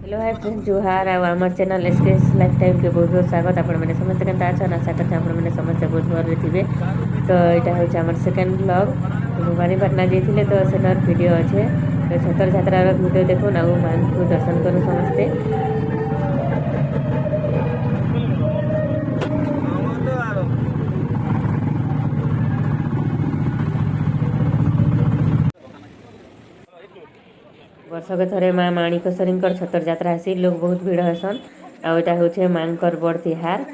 Hello hi friend जुहार आम channel SKS lifestyle के बहुत बहुत स्वागत आपण मैंने समस्त के आशा करते आपण मैंने समस्त बहुत भल थे। तो यहाँ हूँ आम सेकेंड ब्लॉग भवानीपाटना जाइए तो सेठार वीडियो अच्छे तो छतर यात्रार वीडियो देखुन आउ माँ को दर्शन करूँ समस्ते। वर्षक थरे माँ माणिकेश्वरी छतर यात्रा हेसी लोग बहुत भिड़ हेसन आटा हूँ माँ बड़ तिहार।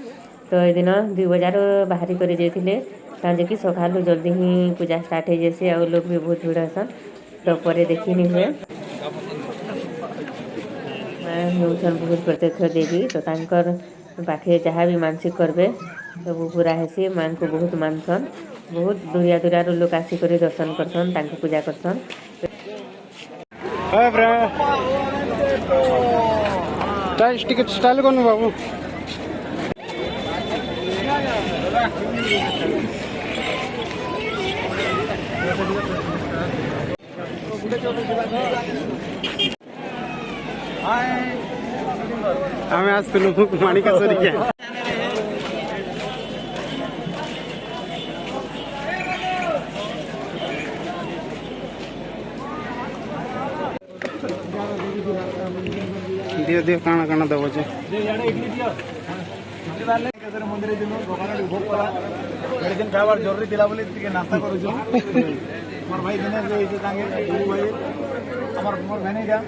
तो ये दिन 2 बजार बाहरी कर जाते कि सका जल्दी ही पूजा स्टार्ट हो जाए आ लोग भी बहुत भिड़ हेसन तो पर देखी नहीं हुए। माँ हूँ बहुत प्रत्यक्ष देवी तो पाखे जहाँ भी मानसिक करेंगे सब पूरा हेसी माँ को बहुत मानसन बहुत दूरिया दूरिया लोग आसिक दर्शन करसन पूजा करसन। टिकट स्टाइल गर्नु बाबु आम्ही आसतलो माणिकेश्वरी क्या दियो दियो काना काना दबो छे मंदिर दिन भगवान भोग कला मेडिसिन खावार जरूरी दिला बोली नास्ता करू मोर भाई दिनेश जो तांगे भाई हमर मोर बहनी जा